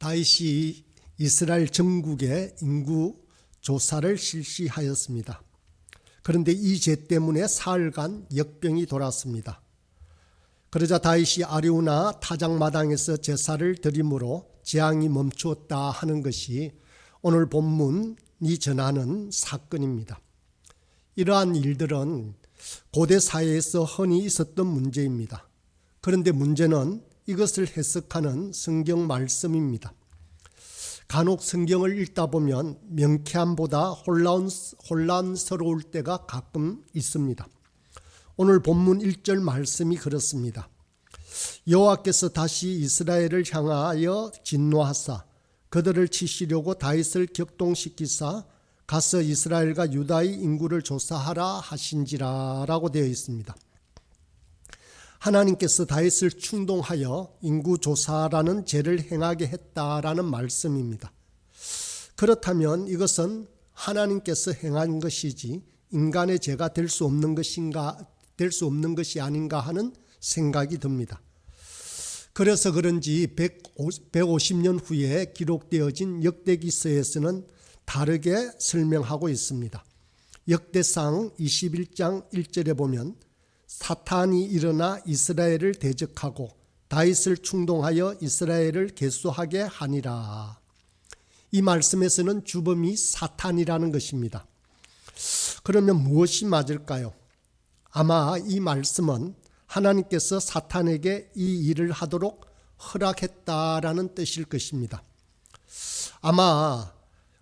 다윗이 이스라엘 전국에 인구 조사를 실시하였습니다. 그런데 이 죄 때문에 사흘간 역병이 돌았습니다. 그러자 다윗이 아리우나 타작마당에서 제사를 드림으로 재앙이 멈추었다 하는 것이 오늘 본문이 전하는 사건입니다. 이러한 일들은 고대 사회에서 흔히 있었던 문제입니다. 그런데 문제는 이것을 해석하는 성경 말씀입니다. 간혹 성경을 읽다 보면 명쾌함보다 혼란스러울 때가 가끔 있습니다. 오늘 본문 1절 말씀이 그렇습니다. 여호와께서 다시 이스라엘을 향하여 진노하사 그들을 치시려고 다윗을 격동시키사 가서 이스라엘과 유다의 인구를 조사하라 하신지라 라고 되어 있습니다. 하나님께서 다윗을 충동하여 인구조사라는 죄를 행하게 했다라는 말씀입니다. 그렇다면 이것은 하나님께서 행한 것이지 인간의 죄가 될 수 없는 것이 아닌가 하는 생각이 듭니다. 그래서 그런지 150년 후에 기록되어진 역대기서에서는 다르게 설명하고 있습니다. 역대상 21장 1절에 보면 사탄이 일어나 이스라엘을 대적하고 다윗을 충동하여 이스라엘을 계수하게 하니라. 이 말씀에서는 주범이 사탄이라는 것입니다. 그러면 무엇이 맞을까요? 아마 이 말씀은 하나님께서 사탄에게 이 일을 하도록 허락했다라는 뜻일 것입니다. 아마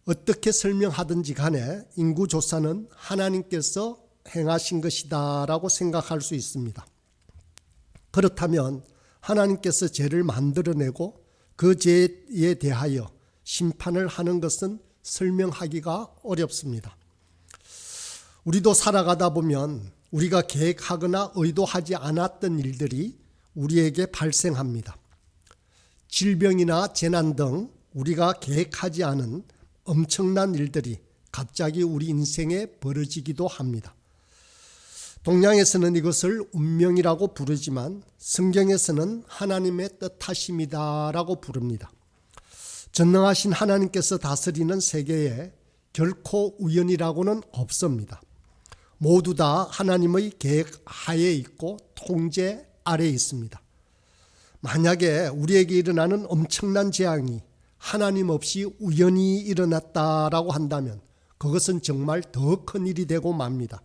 어떻게 설명하든지 간에 인구조사는 하나님께서 행하신 것이다 라고 생각할 수 있습니다. 그렇다면 하나님께서 죄를 만들어내고 그 죄에 대하여 심판을 하는 것은 설명하기가 어렵습니다. 우리도 살아가다 보면 우리가 계획하거나 의도하지 않았던 일들이 우리에게 발생합니다. 질병이나 재난 등 우리가 계획하지 않은 엄청난 일들이 갑자기 우리 인생에 벌어지기도 합니다. 동양에서는 이것을 운명이라고 부르지만 성경에서는 하나님의 뜻하심이다라고 부릅니다. 전능하신 하나님께서 다스리는 세계에 결코 우연이라고는 없습니다. 모두 다 하나님의 계획 하에 있고 통제 아래에 있습니다. 만약에 우리에게 일어나는 엄청난 재앙이 하나님 없이 우연히 일어났다라고 한다면 그것은 정말 더 큰 일이 되고 맙니다.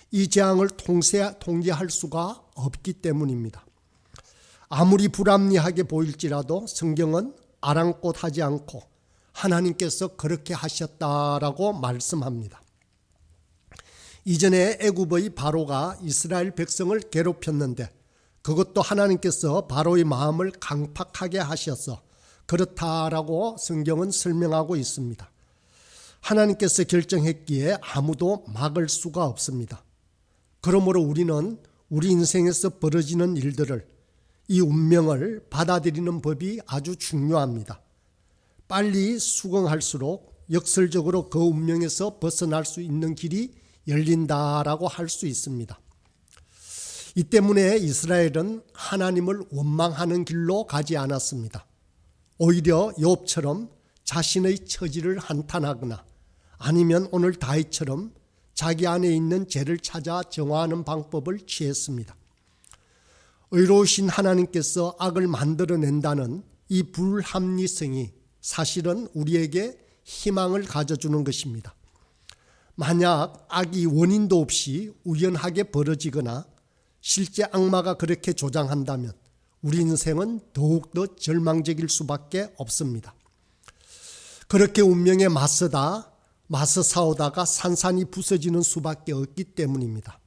이 재앙을 통제할 수가 없기 때문입니다. 아무리 불합리하게 보일지라도 성경은 아랑곳하지 않고 하나님께서 그렇게 하셨다라고 말씀합니다. 이전에 애굽의 바로가 이스라엘 백성을 괴롭혔는데 그것도 하나님께서 바로의 마음을 강팍하게 하셔서 그렇다라고 성경은 설명하고 있습니다. 하나님께서 결정했기에 아무도 막을 수가 없습니다. 그러므로 우리는 우리 인생에서 벌어지는 일들을, 이 운명을 받아들이는 법이 아주 중요합니다. 빨리 수긍할수록 역설적으로 그 운명에서 벗어날 수 있는 길이 열린다라고 할 수 있습니다. 이 때문에 이스라엘은 하나님을 원망하는 길로 가지 않았습니다. 오히려 욥처럼 자신의 처지를 한탄하거나 아니면 오늘 다윗처럼 자기 안에 있는 죄를 찾아 정화하는 방법을 취했습니다. 의로우신 하나님께서 악을 만들어낸다는 이 불합리성이 사실은 우리에게 희망을 가져주는 것입니다. 만약 악이 원인도 없이 우연하게 벌어지거나 실제 악마가 그렇게 조장한다면 우리 인생은 더욱더 절망적일 수밖에 없습니다. 그렇게 운명에 맞서 싸우다가 산산이 부서지는 수밖에 없기 때문입니다.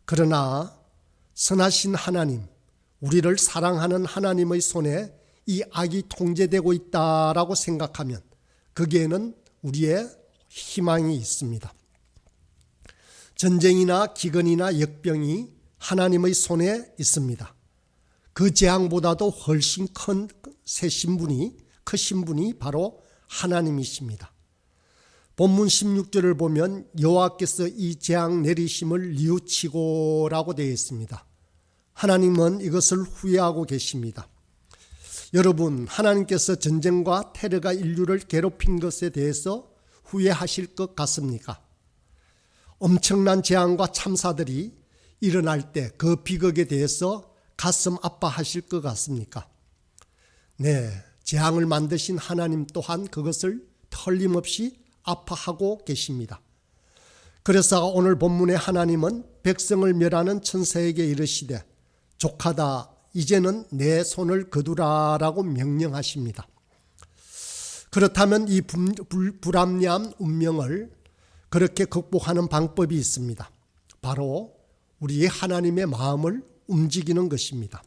그러나 선하신 하나님, 우리를 사랑하는 하나님의 손에 이 악이 통제되고 있다라고 생각하면 거기에는 우리의 희망이 있습니다. 전쟁이나 기근이나 역병이 하나님의 손에 있습니다. 그 재앙보다도 훨씬 크신 분이 바로 하나님이십니다. 본문 16절을 보면 여호와께서 이 재앙 내리심을 뉘우치고라고 되어 있습니다. 하나님은 이것을 후회하고 계십니다. 여러분, 하나님께서 전쟁과 테러가 인류를 괴롭힌 것에 대해서 후회하실 것 같습니까? 엄청난 재앙과 참사들이 일어날 때 그 비극에 대해서 가슴 아파하실 것 같습니까? 네, 재앙을 만드신 하나님 또한 그것을 틀림없이 아파하고 계십니다. 그래서 오늘 본문의 하나님은 백성을 멸하는 천사에게 이르시되 족하다, 이제는 내 손을 거두라라고 명령하십니다. 그렇다면 이 불합리한 운명을 그렇게 극복하는 방법이 있습니다. 바로 우리의 하나님의 마음을 움직이는 것입니다.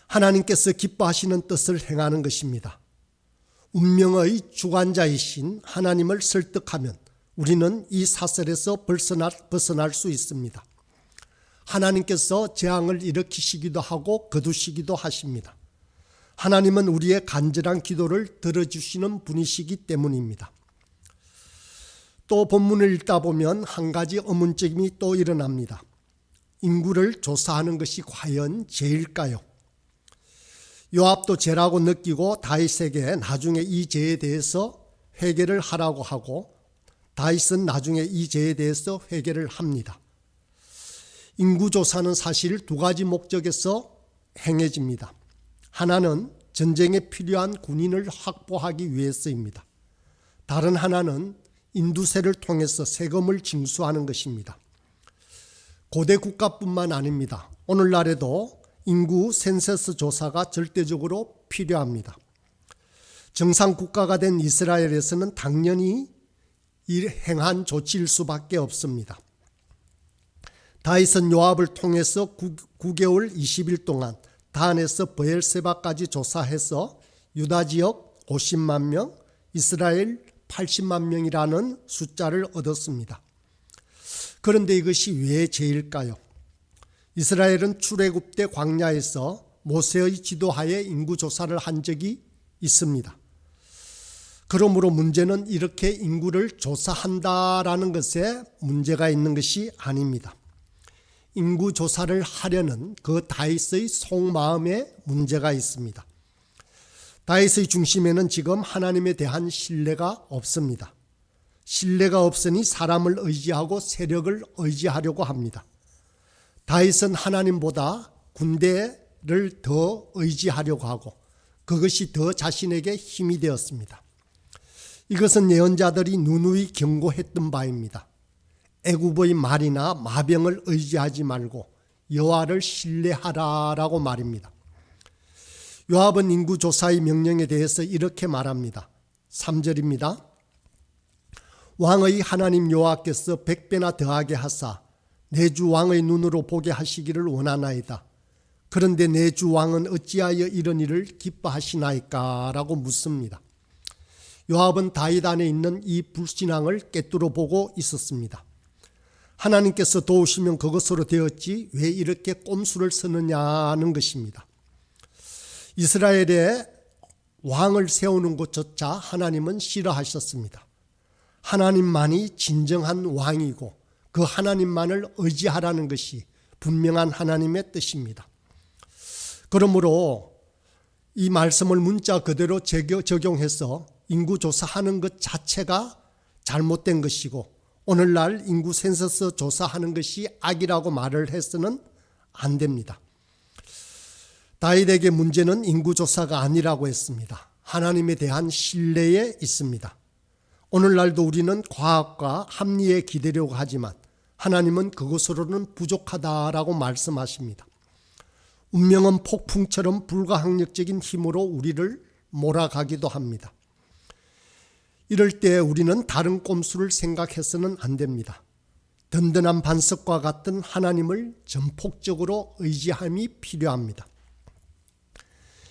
하나님께서 기뻐하시는 뜻을 행하는 것입니다. 운명의 주관자이신 하나님을 설득하면 우리는 이 사슬에서 벗어날 수 있습니다. 하나님께서 재앙을 일으키시기도 하고 거두시기도 하십니다. 하나님은 우리의 간절한 기도를 들어주시는 분이시기 때문입니다. 또 본문을 읽다 보면 한 가지 의문점이 또 일어납니다. 인구를 조사하는 것이 과연 죄일까요? 요압도 죄라고 느끼고 다윗에게 나중에 이 죄에 대해서 회개를 하라고 하고 다윗은 나중에 이 죄에 대해서 회개를 합니다. 인구조사는 사실 두 가지 목적에서 행해집니다. 하나는 전쟁에 필요한 군인을 확보하기 위해서입니다. 다른 하나는 인두세를 통해서 세금을 징수하는 것입니다. 고대 국가뿐만 아닙니다. 오늘날에도 인구 센서스 조사가 절대적으로 필요합니다. 정상 국가가 된 이스라엘에서는 당연히 행한 조치일 수밖에 없습니다. 다윗은 요압을 통해서 9개월 20일 동안 단에서 브엘세바까지 조사해서 유다 지역 50만 명, 이스라엘 80만 명이라는 숫자를 얻었습니다. 그런데 이것이 왜 죄일까요? 이스라엘은 출애굽 때 광야에서 모세의 지도하에 인구조사를 한 적이 있습니다. 그러므로 문제는 이렇게 인구를 조사한다라는 것에 문제가 있는 것이 아닙니다. 인구조사를 하려는 그 다윗의 속마음에 문제가 있습니다. 다윗의 중심에는 지금 하나님에 대한 신뢰가 없습니다. 신뢰가 없으니 사람을 의지하고 세력을 의지하려고 합니다. 다윗은 하나님보다 군대를 더 의지하려고 하고 그것이 더 자신에게 힘이 되었습니다. 이것은 예언자들이 누누이 경고했던 바입니다. 애굽의 말이나 마병을 의지하지 말고 여호와를 신뢰하라라고 말입니다. 요압은 인구조사의 명령에 대해서 이렇게 말합니다. 3절입니다. 왕의 하나님 여호와께서 100배나 더하게 하사 내 주 왕의 눈으로 보게 하시기를 원하나이다. 그런데 내 주 왕은 어찌하여 이런 일을 기뻐하시나이까? 라고 묻습니다. 요압은 다윗 안에 있는 이 불신앙을 꿰뚫어 보고 있었습니다. 하나님께서 도우시면 그것으로 되었지 왜 이렇게 꼼수를 쓰느냐는 것입니다. 이스라엘에 왕을 세우는 것조차 하나님은 싫어하셨습니다. 하나님만이 진정한 왕이고 그 하나님만을 의지하라는 것이 분명한 하나님의 뜻입니다. 그러므로 이 말씀을 문자 그대로 적용해서 인구조사하는 것 자체가 잘못된 것이고 오늘날 인구 센서스 조사하는 것이 악이라고 말을 해서는 안 됩니다. 다윗에게 문제는 인구조사가 아니라고 했습니다. 하나님에 대한 신뢰에 있습니다. 오늘날도 우리는 과학과 합리에 기대려고 하지만 하나님은 그것으로는 부족하다라고 말씀하십니다. 운명은 폭풍처럼 불가항력적인 힘으로 우리를 몰아가기도 합니다. 이럴 때 우리는 다른 꼼수를 생각해서는 안 됩니다. 든든한 반석과 같은 하나님을 전폭적으로 의지함이 필요합니다.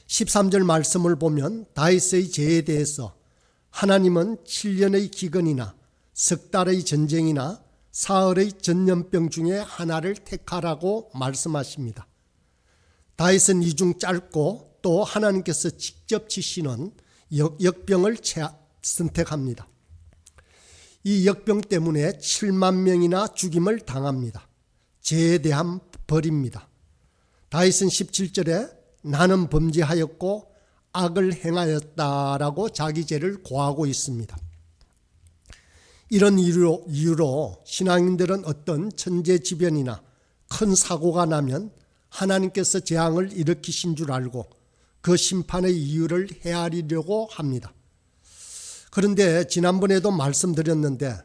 13절 말씀을 보면 다윗의 죄에 대해서 하나님은 7년의 기근이나 석 달의 전쟁이나 사흘의 전염병 중에 하나를 택하라고 말씀하십니다. 다윗은 이 중 짧고 또 하나님께서 직접 치시는 역병을 선택합니다. 이 역병 때문에 7만 명이나 죽임을 당합니다. 죄에 대한 벌입니다. 다윗은 17절에 나는 범죄하였고 악을 행하였다라고 자기 죄를 고하고 있습니다. 이런 이유로 신앙인들은 어떤 천재지변이나 큰 사고가 나면 하나님께서 재앙을 일으키신 줄 알고 그 심판의 이유를 헤아리려고 합니다. 그런데 지난번에도 말씀드렸는데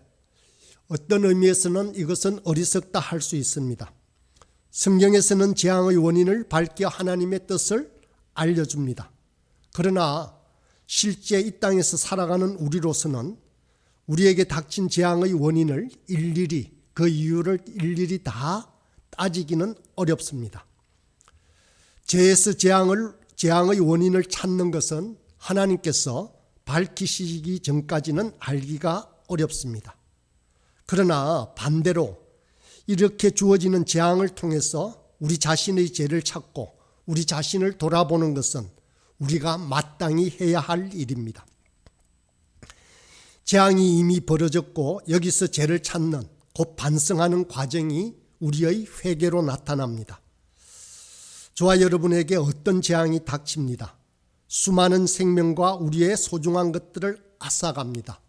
어떤 의미에서는 이것은 어리석다 할 수 있습니다. 성경에서는 재앙의 원인을 밝혀 하나님의 뜻을 알려줍니다. 그러나 실제 이 땅에서 살아가는 우리로서는 우리에게 닥친 재앙의 원인을 그 이유를 일일이 다 따지기는 어렵습니다. 죄에서 재앙의 원인을 찾는 것은 하나님께서 밝히시기 전까지는 알기가 어렵습니다. 그러나 반대로 이렇게 주어지는 재앙을 통해서 우리 자신의 죄를 찾고 우리 자신을 돌아보는 것은 우리가 마땅히 해야 할 일입니다. 재앙이 이미 벌어졌고 여기서 죄를 찾는 곧 반성하는 과정이 우리의 회개로 나타납니다. 저와 여러분에게 어떤 재앙이 닥칩니다. 수많은 생명과 우리의 소중한 것들을 앗아갑니다.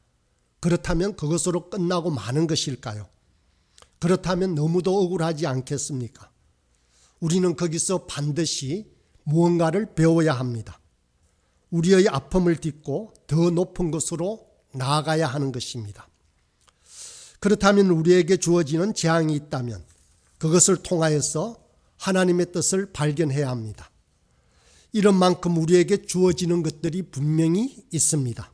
그렇다면 그것으로 끝나고 마는 것일까요? 그렇다면 너무도 억울하지 않겠습니까? 우리는 거기서 반드시 무언가를 배워야 합니다. 우리의 아픔을 딛고 더 높은 곳으로 나아가야 하는 것입니다. 그렇다면 우리에게 주어지는 재앙이 있다면 그것을 통하여서 하나님의 뜻을 발견해야 합니다. 이런 만큼 우리에게 주어지는 것들이 분명히 있습니다.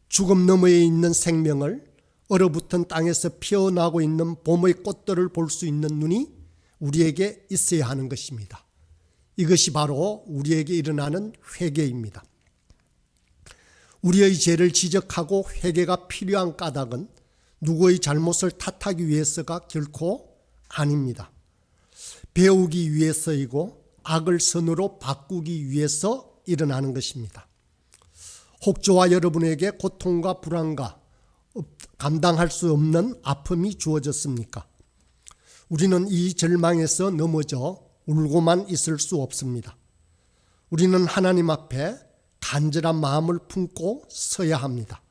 죽음 너머에 있는 생명을 얼어붙은 땅에서 피어나고 있는 봄의 꽃들을 볼 수 있는 눈이 우리에게 있어야 하는 것입니다. 이것이 바로 우리에게 일어나는 회개입니다. 우리의 죄를 지적하고 회개가 필요한 까닭은 누구의 잘못을 탓하기 위해서가 결코 아닙니다. 배우기 위해서이고 악을 선으로 바꾸기 위해서 일어나는 것입니다. 혹 저와 여러분에게 고통과 불안과 감당할 수 없는 아픔이 주어졌습니까? 우리는 이 절망에서 넘어져 울고만 있을 수 없습니다. 우리는 하나님 앞에 간절한 마음을 품고 서야 합니다.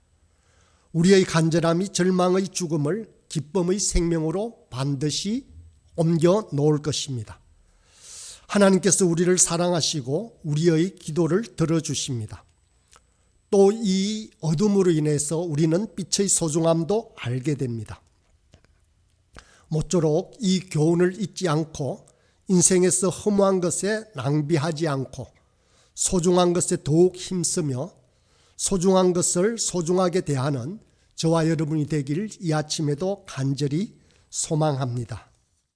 우리의 간절함이 절망의 죽음을 기쁨의 생명으로 반드시 옮겨 놓을 것입니다. 하나님께서 우리를 사랑하시고 우리의 기도를 들어주십니다. 또 이 어둠으로 인해서 우리는 빛의 소중함도 알게 됩니다. 모쪼록 이 교훈을 잊지 않고 인생에서 허무한 것에 낭비하지 않고 소중한 것에 더욱 힘쓰며 소중한 것을 소중하게 대하는 저와 여러분이 되기를 이 아침에도 간절히 소망합니다.